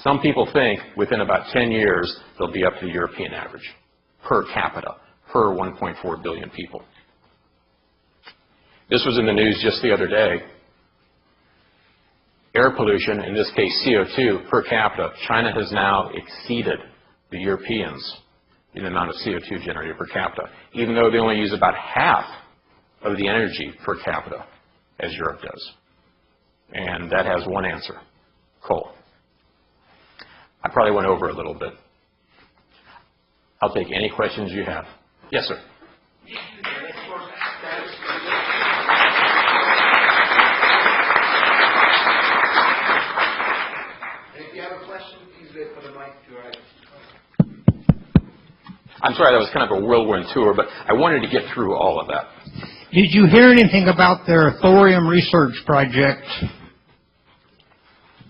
Some people think within about 10 years they'll be up to the European average per capita, per 1.4 billion people. This was in the news just the other day. Air pollution, in this case CO2 per capita, China has now exceeded the Europeans in the amount of CO2 generated per capita, even though they only use about half of the energy per capita as Europe does. And that has one answer: coal. I probably went over a little bit. I'll take any questions you have. Yes, sir. If you have a question, please wait for the mic to arrive. I'm sorry, that was kind of a whirlwind tour, but I wanted to get through all of that. Did you hear anything about their thorium research project?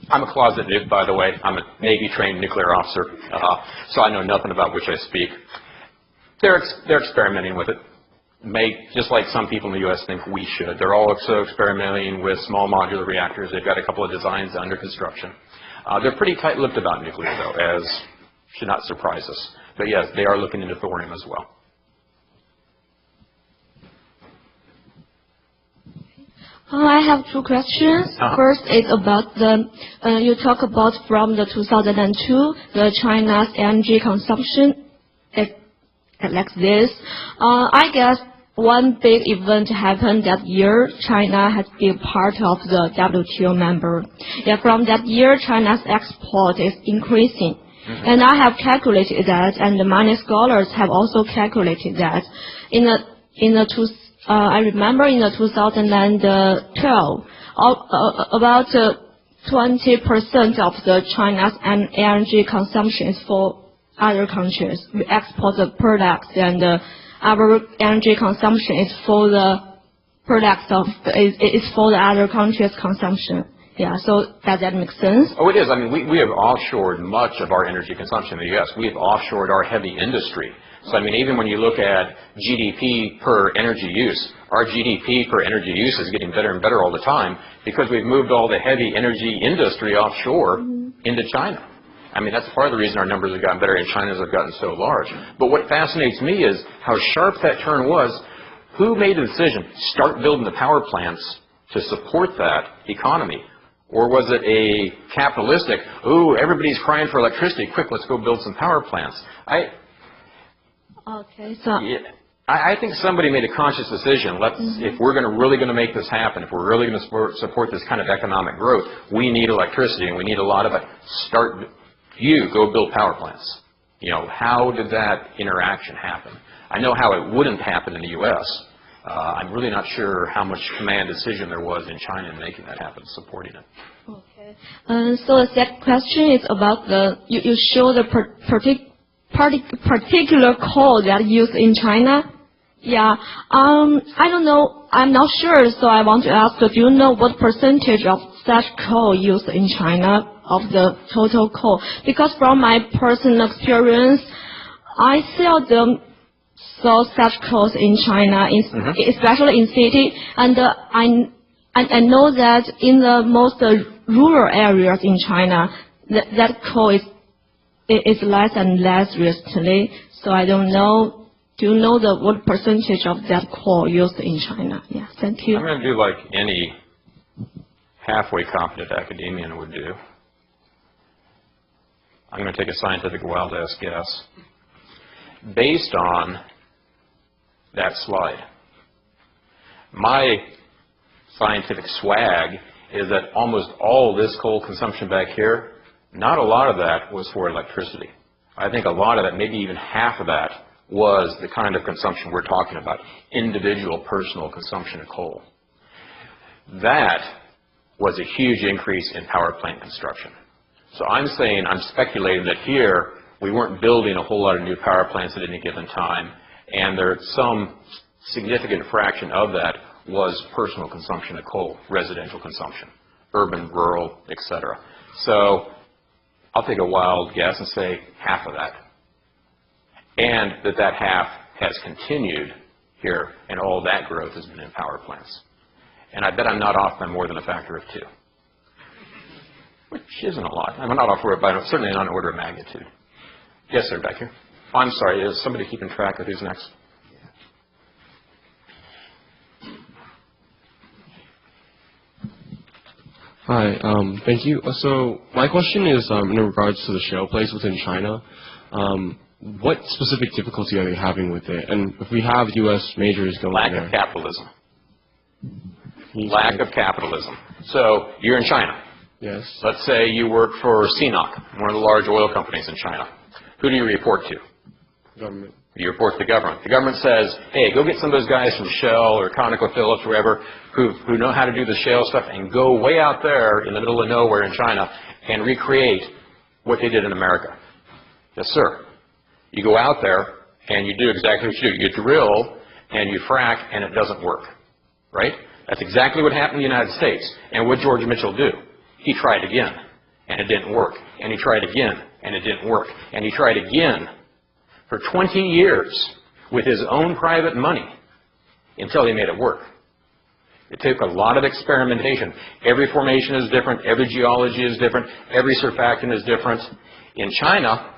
I'm a closet nuke, by the way. I'm a Navy-trained nuclear officer, so I know nothing about which I speak. They're experimenting with it. Just like some people in the U.S. think we should. They're also experimenting with small modular reactors. They've got a couple of designs under construction. They're pretty tight-lipped about nuclear, though, as should not surprise us. But yes, they are looking into thorium as well. I have two questions. First is about you talk about from the 2002, the China's energy consumption, like this. I guess one big event happened that year. China has been part of the WTO member. Yeah, from that year, China's export is increasing. And I have calculated that, and the many scholars have also calculated that. I remember in the 2012, about 20% of the China's energy consumption is for other countries. We export the products, and our energy consumption is for the products is for the other countries' consumption. Yeah, so does that make sense? Oh, it is. I mean, we have offshored much of our energy consumption in the U.S. We have offshored our heavy industry. So, I mean, even when you look at GDP per energy use, our GDP per energy use is getting better and better all the time because we've moved all the heavy energy industry offshore into China. I mean, that's part of the reason our numbers have gotten better and China's have gotten so large. But what fascinates me is how sharp that turn was. Who made the decision? Start building the power plants to support that economy. Or was it a capitalistic, ooh, everybody's crying for electricity, quick, let's go build some power plants? Okay, so Yeah, I think somebody made a conscious decision. If we're really going to make this happen, if we're really going to support this kind of economic growth, we need electricity and we need a lot of it. Go build power plants. You know, how did that interaction happen? I know how it wouldn't happen in the U.S. I'm really not sure how much command decision there was in China in making that happen, supporting it. okay. So the second question is about you show the particular coal that used in China. Yeah. I don't know. I'm not sure. So I want to ask, do you know what percentage of such coal used in China of the total coal? Because from my personal experience, I seldom saw such coals in China, especially in city. And I know that in the most rural areas in China, that coal is less and less recently. So I don't know. Do you know what percentage of that coal used in China? Yeah, thank you. I'm going to do like any halfway competent academician would do. I'm going to take a scientific wild-ass guess. Based on that slide, my scientific swag is that almost all this coal consumption back here, not a lot of that was for electricity. I think a lot of that, maybe even half of that, was the kind of consumption we're talking about, individual personal consumption of coal. That was a huge increase in power plant construction. So I'm speculating that here we weren't building a whole lot of new power plants at any given time, and some significant fraction of that was personal consumption of coal, residential consumption, urban, rural, etc. So I'll take a wild guess and say half of that. And that half has continued here, and all that growth has been in power plants. And I bet I'm not off by more than a factor of 2, which isn't a lot. I'm not off by certainly not an order of magnitude. Yes, sir, back here. Oh, I'm sorry, is somebody keeping track of who's next? Hi, thank you. So my question is in regards to the shale plays within China. What specific difficulty are they having with it? And if we have U.S. majors going there? Lack of capitalism. Lack of capitalism. So you're in China. Yes. Let's say you work for CNOOC, one of the large oil companies in China. Who do you report to? Government. You report to the government. The government says, hey, go get some of those guys from Shell or ConocoPhillips, wherever, who know how to do the shale stuff, and go way out there in the middle of nowhere in China and recreate what they did in America. Yes, sir. You go out there and you do exactly what you do. You drill and you frack and it doesn't work, right? That's exactly what happened in the United States. And what did George Mitchell do? He tried again, and it didn't work. And he tried again, and it didn't work. And he tried again for 20 years with his own private money until he made it work. It took a lot of experimentation. Every formation is different. Every geology is different. Every surfactant is different. In China,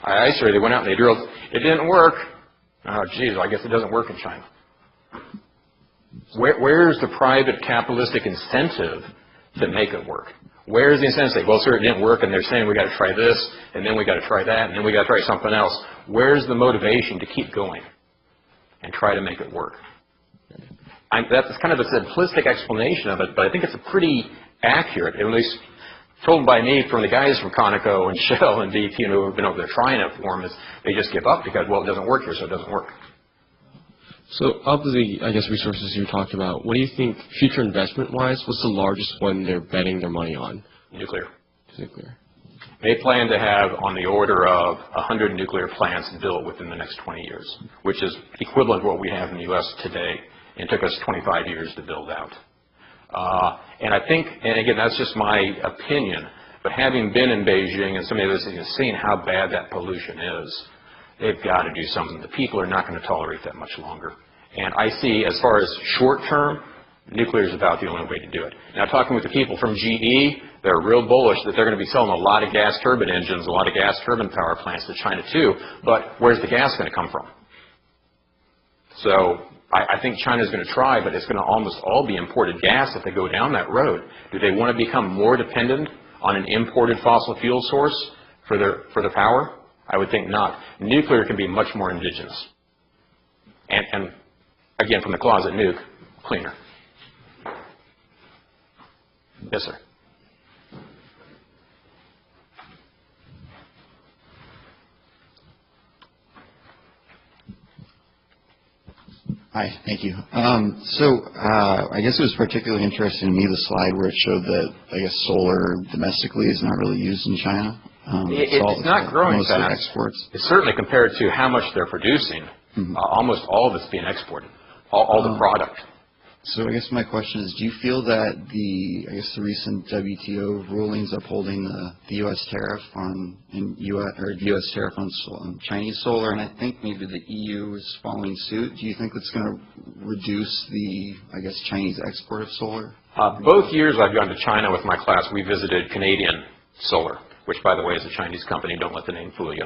they went out and they drilled. It didn't work. Oh, geez, I guess it doesn't work in China. Where's the private capitalistic incentive to make it work? Where's the incentive to say, well, sir, it didn't work, and they're saying we got to try this, and then we got to try that, and then we got to try something else. Where's the motivation to keep going and try to make it work? That's kind of a simplistic explanation of it, but I think it's a pretty accurate, at least told by me from the guys from Conoco and Shell and BP who have been over there trying it for them, is they just give up because, well, it doesn't work here, so it doesn't work. So of the, I guess, resources you talked about, what do you think, future investment-wise, what's the largest one they're betting their money on? Nuclear. Nuclear. They plan to have on the order of 100 nuclear plants built within the next 20 years, which is equivalent to what we have in the U.S. today. It took us 25 years to build out. And I think, and again, that's just my opinion, but having been in Beijing and some of this, seeing how bad that pollution is, they've got to do something. The people are not going to tolerate that much longer. And I see, as far as short term, nuclear is about the only way to do it. Now, talking with the people from GE, they're real bullish that they're going to be selling a lot of gas turbine engines, a lot of gas turbine power plants to China too, but where's the gas going to come from? So I think China's going to try, but it's going to almost all be imported gas if they go down that road. Do they want to become more dependent on an imported fossil fuel source for their power? I would think not. Nuclear can be much more indigenous. And again, from the closet nuke, cleaner. Yes, sir. Hi, thank you. I guess it was particularly interesting to me, the slide where it showed that, I guess, solar domestically is not really used in China. It's not growing fast. Exports. It's certainly compared to how much they're producing. Almost all of it's being exported, all the product. So I guess my question is, do you feel that the recent WTO rulings upholding the U.S. tariff on U.S. tariff on Chinese solar, and I think maybe the EU is following suit, do you think that's going to reduce the, Chinese export of solar? Both years I've gone to China with my class, we visited Canadian Solar, which, by the way, is a Chinese company. Don't let the name fool you.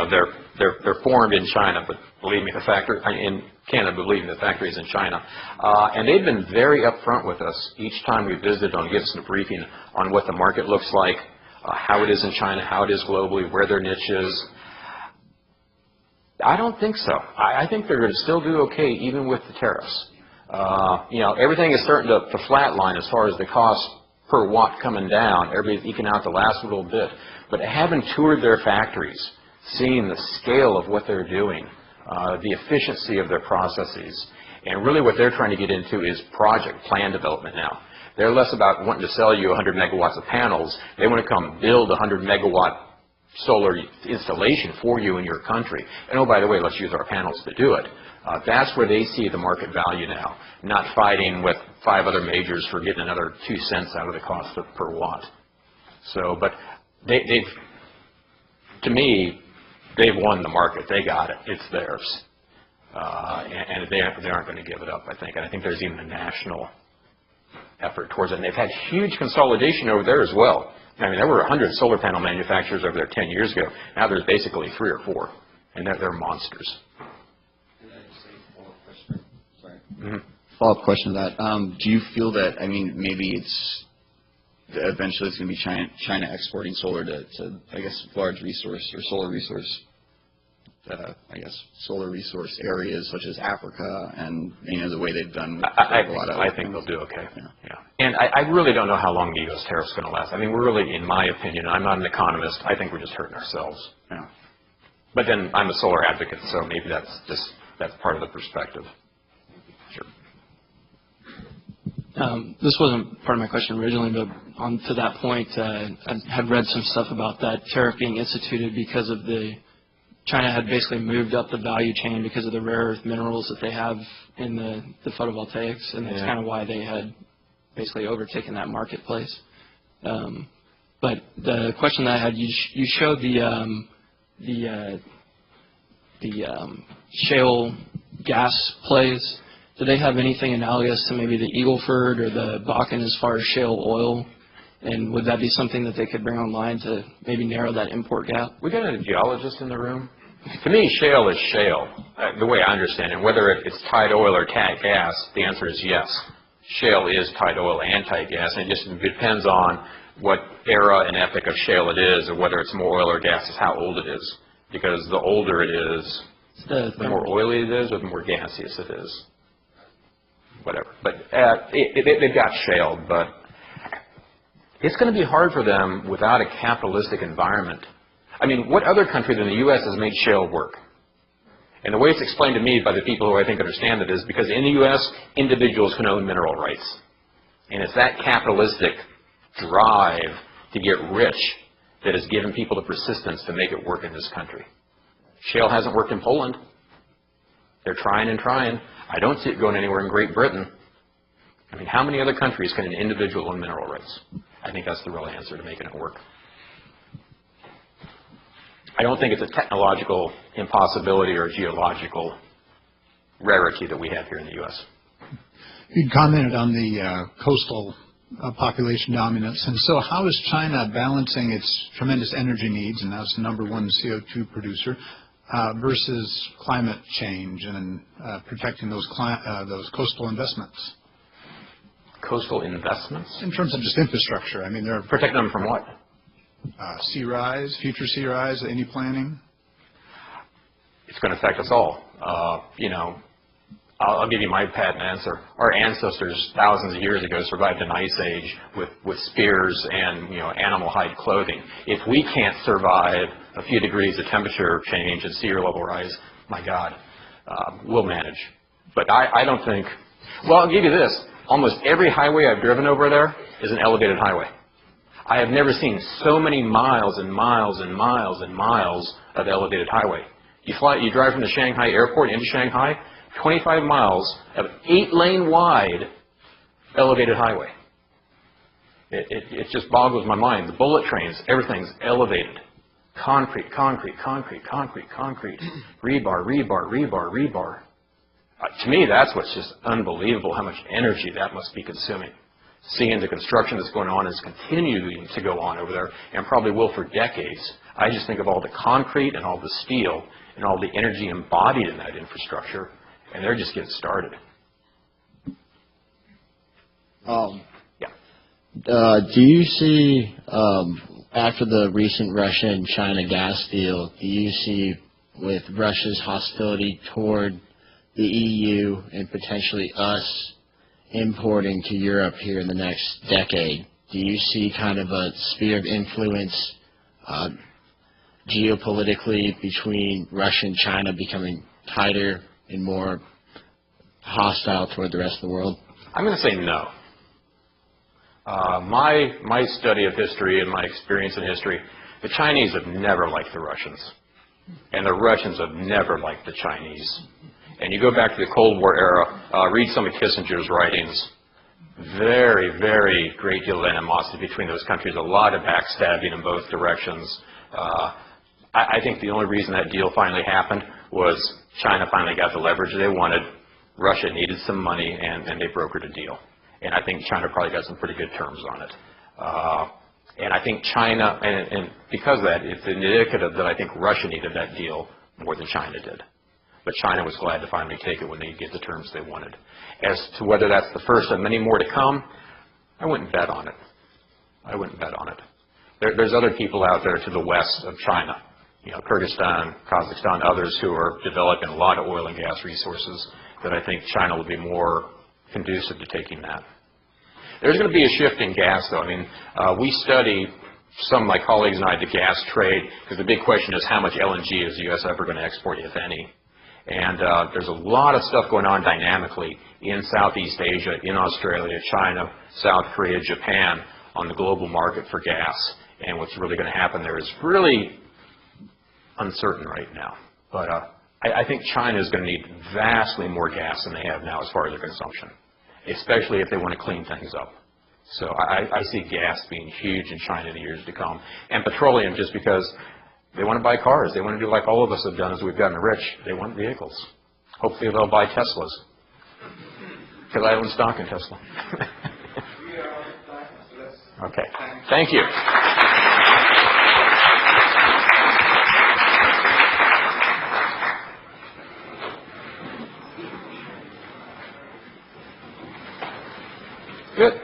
They're formed in China, but believe me, the factory in Canada. Believe me, the factory is in China. And they've been very upfront with us each time we visited on giving us a briefing on what the market looks like, how it is in China, how it is globally, where their niche is. I don't think so. I think they're going to still do okay even with the tariffs. Everything is starting to flatline as far as the cost per watt coming down. Everybody's eking out the last little bit. But having toured their factories, seeing the scale of what they're doing, the efficiency of their processes, and really what they're trying to get into is project plan development now. They're less about wanting to sell you 100 megawatts of panels. They want to come build a 100 megawatt solar installation for you in your country. And oh, by the way, let's use our panels to do it. That's where they see the market value now, not fighting with 5 other majors for getting another 2 cents out of the cost per watt. So, but to me, they've won the market. They got it. It's theirs. And they aren't going to give it up, I think. And I think there's even a national effort towards it. And they've had huge consolidation over there as well. I mean, there were 100 solar panel manufacturers over there 10 years ago. Now there's basically 3 or 4, and they're monsters. Follow-up question to that. Do you feel that, I mean, maybe it's eventually it's going to be China exporting solar to, I guess, large resource or solar resource, solar resource areas such as Africa, and the way they've done. I think they'll do okay. Yeah. And I really don't know how long the U.S. tariff's going to last. I mean, we're really, in my opinion, I'm not an economist. I think we're just hurting ourselves. Yeah. But then I'm a solar advocate, so maybe that's part of the perspective. Sure. This wasn't part of my question originally, but on to that point, I had read some stuff about that tariff being instituted because of China had basically moved up the value chain because of the rare earth minerals that they have in the photovoltaics, and that's kind of why they had basically overtaken that marketplace. But the question that I had, you showed the shale gas plays. Do they have anything analogous to maybe the Eagle Ford or the Bakken as far as shale oil? And would that be something that they could bring online to maybe narrow that import gap? We got a geologist in the room. To me, shale is shale, the way I understand it. Whether it's tight oil or tight gas, the answer is yes. Shale is tight oil and tight gas, and it just depends on what era and epoch of shale it is, or whether it's more oil or gas, is how old it is. Because the older it is, the more oily it is, or the more gaseous it is. Whatever. But they've got shale, but it's going to be hard for them without a capitalistic environment. I mean, what other country than the U.S. has made shale work? And the way it's explained to me by the people who I think understand it is because in the U.S., individuals can own mineral rights. And it's that capitalistic drive to get rich that has given people the persistence to make it work in this country. Shale hasn't worked in Poland. They're trying and trying. I don't see it going anywhere in Great Britain. I mean, how many other countries can an individual own mineral rights? I think that's the real answer to making it work. I don't think it's a technological impossibility or a geological rarity that we have here in the U.S. You commented on the coastal population dominance, and so how is China balancing its tremendous energy needs, and now it's the #1 CO2 producer, versus climate change and protecting those coastal investments? Coastal investments? In terms of just infrastructure. I mean, they're protecting them from what? Sea rise, future sea rise, any planning? It's going to affect us all. I'll give you my patent answer. Our ancestors, thousands of years ago, survived an ice age with spears and animal hide clothing. If we can't survive a few degrees of temperature change and sea level rise, my God, we'll manage. But I don't think. Well, I'll give you this. Almost every highway I've driven over there is an elevated highway. I have never seen so many miles and miles and miles and miles of elevated highway. You drive from the Shanghai airport into Shanghai, 25 miles of 8-lane wide elevated highway. It just boggles my mind. The bullet trains, everything's elevated. Concrete, concrete, concrete, concrete, concrete. Rebar, rebar, rebar, rebar. To me, that's what's just unbelievable, how much energy that must be consuming. Seeing the construction that's going on is continuing to go on over there, and probably will for decades. I just think of all the concrete and all the steel and all the energy embodied in that infrastructure, and they're just getting started. Do you see, after the recent Russia and China gas deal, do you see with Russia's hostility toward the EU and potentially us importing to Europe here in the next decade, do you see kind of a sphere of influence geopolitically between Russia and China becoming tighter and more hostile toward the rest of the world? I'm going to say no. My study of history and my experience in history, the Chinese have never liked the Russians, and the Russians have never liked the Chinese. And you go back to the Cold War era, read some of Kissinger's writings. very, very great deal of animosity between those countries, a lot of backstabbing in both directions. I think the only reason that deal finally happened was China finally got the leverage they wanted. Russia needed some money, and they brokered a deal. And I think China probably got some pretty good terms on it. And I think China, and because of that, it's indicative that I think Russia needed that deal more than China did. But China was glad to finally take it when they get the terms they wanted. As to whether that's the first of many more to come, I wouldn't bet on it. I wouldn't bet on it. There's other people out there to the west of China, you know, Kyrgyzstan, Kazakhstan, others who are developing a lot of oil and gas resources that I think China will be more conducive to taking that. There's going to be a shift in gas, though. I mean, we study, some of my colleagues and I, the gas trade, because the big question is how much LNG is the U.S. ever going to export, if any. And there's a lot of stuff going on dynamically in Southeast Asia, in Australia, China, South Korea, Japan, on the global market for gas. And what's really going to happen there is really uncertain right now. But I think China is going to need vastly more gas than they have now as far as their consumption, especially if they want to clean things up. So I see gas being huge in China in the years to come. And petroleum, just because they want to buy cars. They want to do like all of us have done as we've gotten rich. They want vehicles. Hopefully they'll buy Teslas, because I own stock in Tesla. Okay. Thank you. Good.